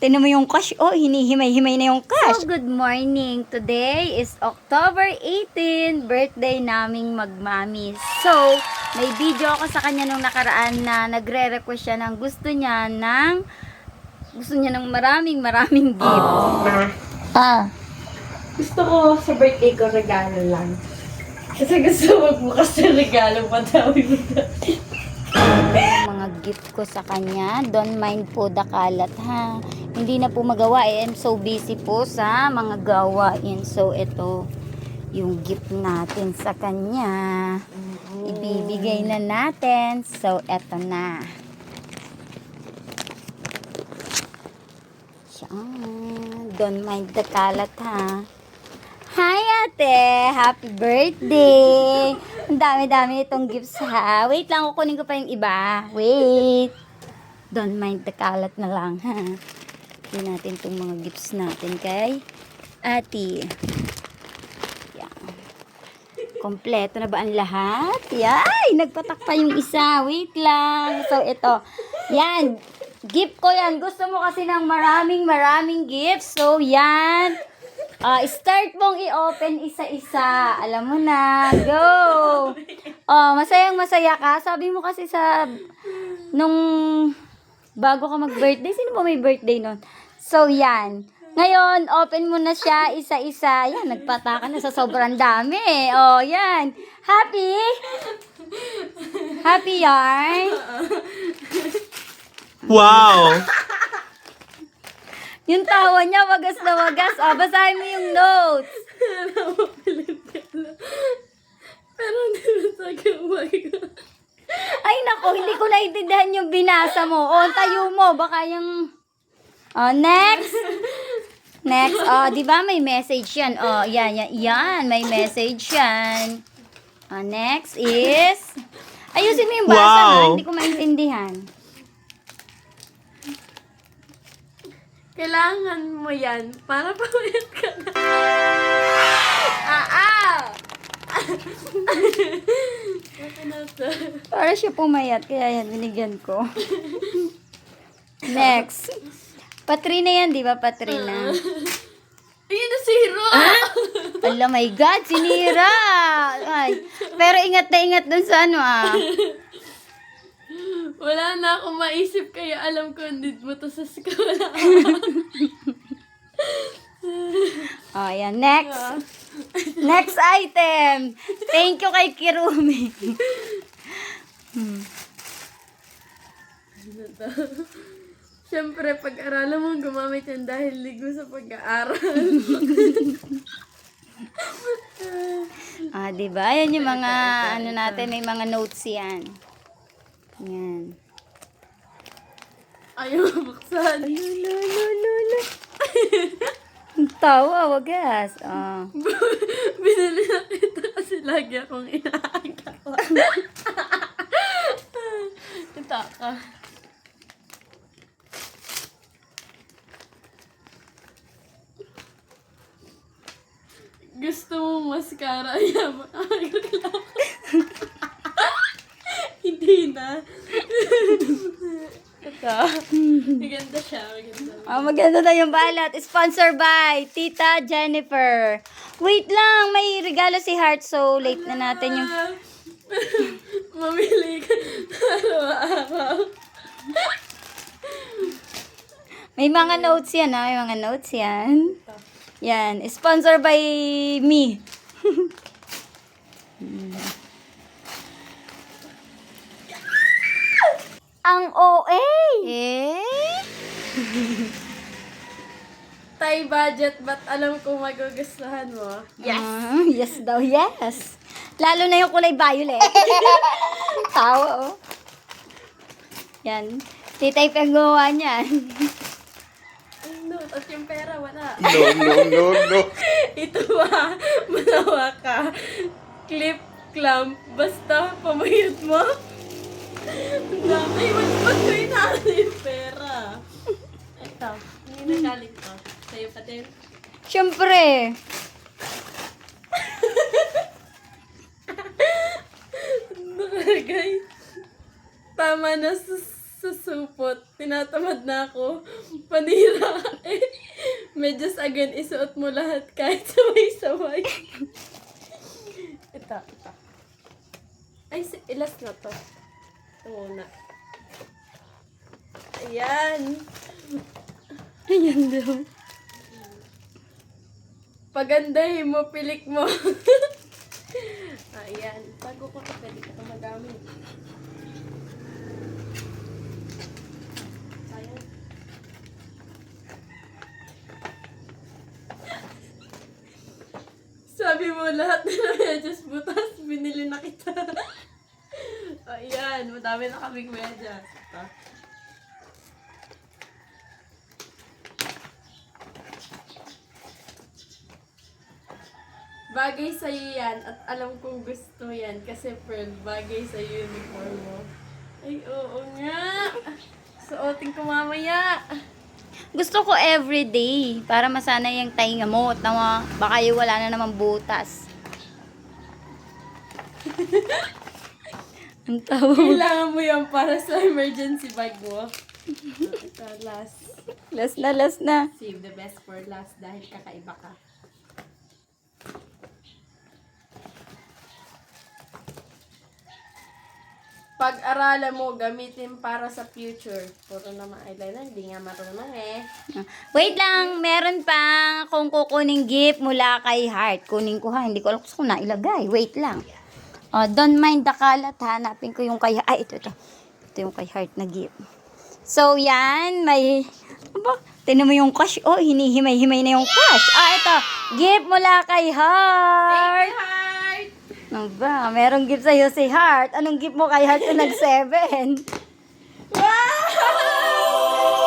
Tinan mo yung cash. Oh, hinihimay-himay na yung cash. So, good morning. Today is October 18, birthday naming magmami. So, may video ako sa kanya nung nakaraan na nagre-request siya ng gusto niya ng maraming gift. Gusto ko sa birthday ko regalo lang. Kasi gusto magbukas ng regalo patawi mo Mga gift ko sa kanya. Don't mind po the kalat, ha. Hindi na po magawa. I'm so busy po sa mga gawain. So, ito yung gift natin sa kanya. Ibibigay na natin. So, eto na. Don't mind the kalat, ha. Hi, ate! Happy birthday! Ang dami-dami itong gifts, ha. Wait lang, kukunin ko pa yung iba. Wait. Don't mind the kalat na lang, ha. Kunin natin itong mga gifts natin kay ate. Yan. Kompleto na ba ang lahat? Yay! Nagpatak pa yung isa. Wait lang. So, ito. Yan. Gift ko yan. Gusto mo kasi ng maraming gifts. So, yan. Start mong i-open isa-isa. Alam mo na. Go! Masayang masaya ka. Sabi mo kasi nung bago ka mag-birthday. Sino ba may birthday nun? So, yan. Ngayon, open mo na siya isa-isa. Yan, nagpataka na sa sobrang dami. Yan. Happy? Happy yarn? Wow! Yung tawa niya, wagas na wagas. Basahin mo yung notes. Pero hindi na sa umaga. Ay, nako, hindi ko naintindihan yung binasa mo. Tayo mo, baka yung... next. Next. Di ba may message yan? Yan, may message yan. Next is... Ayusin mo yung basa, ha? Hindi ko maintindihan. Kailangan mo yan para pawit ka na. Para siya pumayat, kaya yan, binigyan ko. Next. Patrina yan, di ba, Patrina? Ayun na zero! Oh my God, sinira! Ay, pero ingat na ingat dun sa Wala na akong maisip kaya alam ko hindi mo to sa school. Yan. Next. Next item. Thank you kay Kirumi. Siyempre, pag-aralan mo, gumamit yan dahil ligo sa pag-aaral. Diba? Yan yung mga, natin, may mga notes yan. Yan. Ayaw buksan. Lolo. Ang tawa, wagas. Binili na kita kasi lagi akong inaagawa. Kita ka. Gusto mong mascara? Ayaw, makakareklamo. Hindi na. Ito. Maganda siya. Maganda na yung balat. Sponsor by Tita Jennifer. Wait lang, may regalo si Heart. So, late na natin yung... Mamili ka araw-araw. May mga notes yan, ha? May mga notes yan. Yan. Sponsor by me. Ang OA! Tay budget, but alam kong magugustuhan mo. Yes! Yes daw, yes! Lalo na yung kulay violet. Tawa, Yan. Titay pagawa niyan. No, at yung pera, wala. No. Ito manawa ka. Clip, clamp, basta pamayot mo. Ang dami, ba't ko inaano yung pera? Ito, hindi nagaling ko. Sa'yo pa din. Siyempre. Nakalagay. Tama na sa sa supot. Tinatamad na ako. Panira. Medyas again, isuot mo lahat kahit sabay-sabay. Ito. Ay, ilas na to. Ito muna. Ayan. Ayan daw. Pagandahin mo, pilik mo. Ayan. Tago ko ito, pwede ka ito magamit. Sayang. Sabi mo lahat na medyas butas, binili na kita. Ayan, madami na kaming medyas. Ito. Bagay sa'yo yan at alam kong gusto yan kasi Pearl, bagay sa uniform mo. Ay, oo nga. Suotin ko mamaya. Gusto ko everyday para masanay yung tainga mo. Tama, baka yung wala na naman butas. Ang tawag. Kailangan mo yan para sa emergency bag mo. Ito, last. Last na. Save the best for last dahil kakaiba ka. Pag-aralan mo, gamitin para sa future. Puro naman eyeliner, hindi nga marunong eh. Wait lang, meron pang kung kukuning gift mula kay Heart. Kunin ko ha, hindi ko alam kung na ilagay. Wait lang. Don't mind the kalat, hanapin ko yung kay ito. Ito yung kay Heart na gift. So, yan, may, tinan mo yung cash. Oh, hinihimay-himay na yung cash. Ito, gift mula kay Heart. Heart! Ano ba? Merong gift sa'yo si Heart. Anong gift mo kay Heart na nag-7? Wow!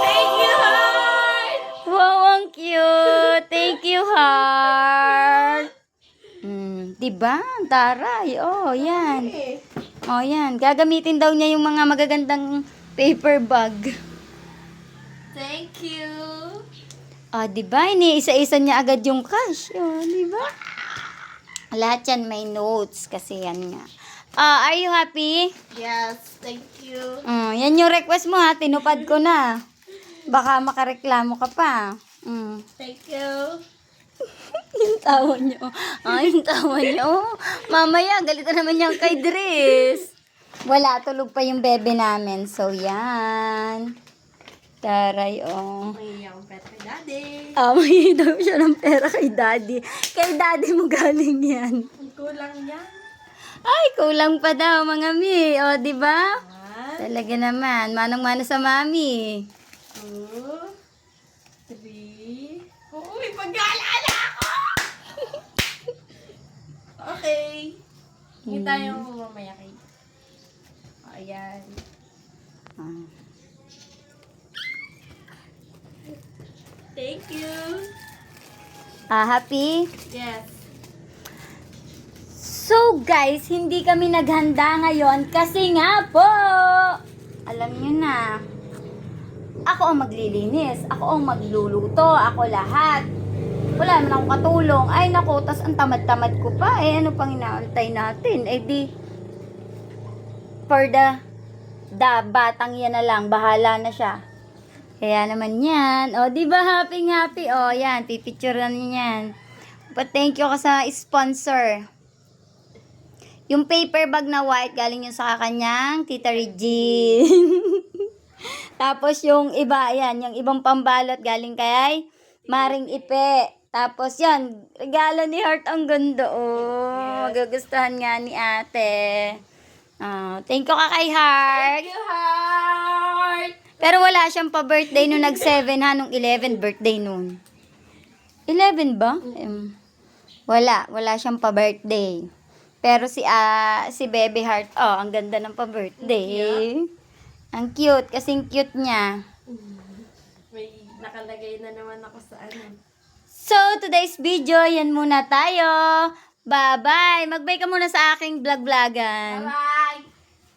Thank you, Heart! Wow, ang cute. Thank you, Heart. Diba? Ang taray. Oh, yan. Oh, yan. Gagamitin daw niya yung mga magagandang paper bag. Thank you! Diba? Iniisa-isa niya agad yung cash. Oh, diba? Lahat yan may notes kasi yan nga. Are you happy? Yes, thank you. Yan yung request mo ha. Tinupad ko na. Baka makareklamo ka pa. Thank you. Yung tawa niyo. Yung tawa niyo. Mamaya, galit na naman yung kay Dres. Wala, tulog pa yung bebe namin. So, yan. Taray, May akong pet kay daddy. May daw siya ng pera kay daddy. Kay daddy mo galing yan. Ang kulang yan. Ay, kulang pa daw, mga mi. O, di ba? 1, Talaga naman. Manang-mana sa mami. 2, 3. Oo, may pag-aalala ako! Okay. Hindi tayo mamaya kay. Ayan. Thank you. Happy? Yes. So guys, hindi kami naghanda ngayon kasi nga po, alam nyo na, ako ang maglilinis, ako ang magluluto, ako lahat. Wala naman akong katulong. Ay nako, tas ang tamad-tamad ko pa. Ano pang inaantay natin? Di, for the batang yan na lang, bahala na siya. Kaya naman yan. Di ba happy? Yan, pipicturean niyo yan. But thank you ka sa sponsor. Yung paper bag na white, galing yun sa kanyang Tita Regine. Tapos yung iba, yan, yung ibang pambalot galing kay Maring Ipe. Tapos yan, regalo ni Heart, ang ganda. Magugustuhan nga ni ate. Thank you ka kay Heart. Thank you, Heart! Pero wala siyang pa-birthday nung nag-7 ha, nung 11 birthday nun. 11 ba? Wala siyang pa-birthday. Pero si Baby Heart, ang ganda ng pa-birthday. Ang cute, kasing cute niya. May nakalagay na naman ako sa ano. So, today's video, yan muna tayo. Bye-bye. Mag-bye ka muna sa aking vlog-vlogan. Bye!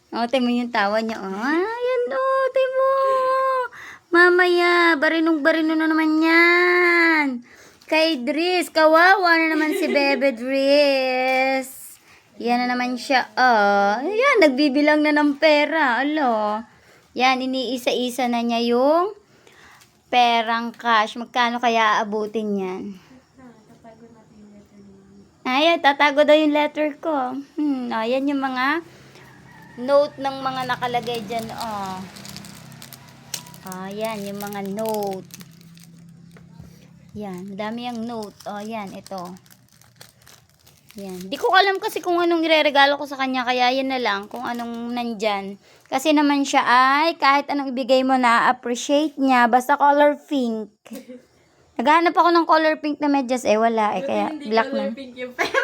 Tayo mo yung tawa niya. Ayan tayo mo. Mamaya, barinong-barino na naman yan. Kay Dres, kawawa na naman si Bebe Dres. Yan na naman siya. Yan, nagbibilang na ng pera. Alo. Yan, iniisa-isa na niya yung perang cash. Magkano kaya aabutin yan? Ayan, tatago daw yung letter ko. Ayan yung mga note ng mga nakalagay dyan. Ayan, yung mga note. Yan, dami yung note. Yan, ito. Yan. Di ko alam kasi kung anong ireregalo ko sa kanya, kaya yan na lang kung anong nandyan. Kasi naman siya ay kahit anong ibigay mo na appreciate niya, basta color pink. Naghahanap ako ng color pink na medyas, wala kaya Hindi black color na. pink yung pera.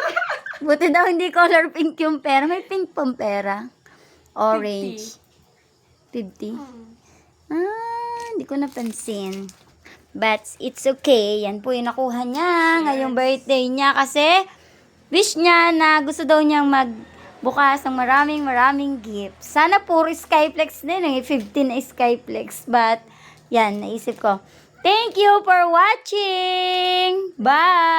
Buti daw hindi color pink yung pera, may pink pang pera. Orange. 50? Hindi ko napansin. But it's okay. Yan po yung nakuha niya ngayong birthday niya kasi wish niya na gusto daw niyang magbukas ng maraming gifts. Sana puro Skyplex din. 15 na Skyplex. But, yan, naisip ko. Thank you for watching! Bye!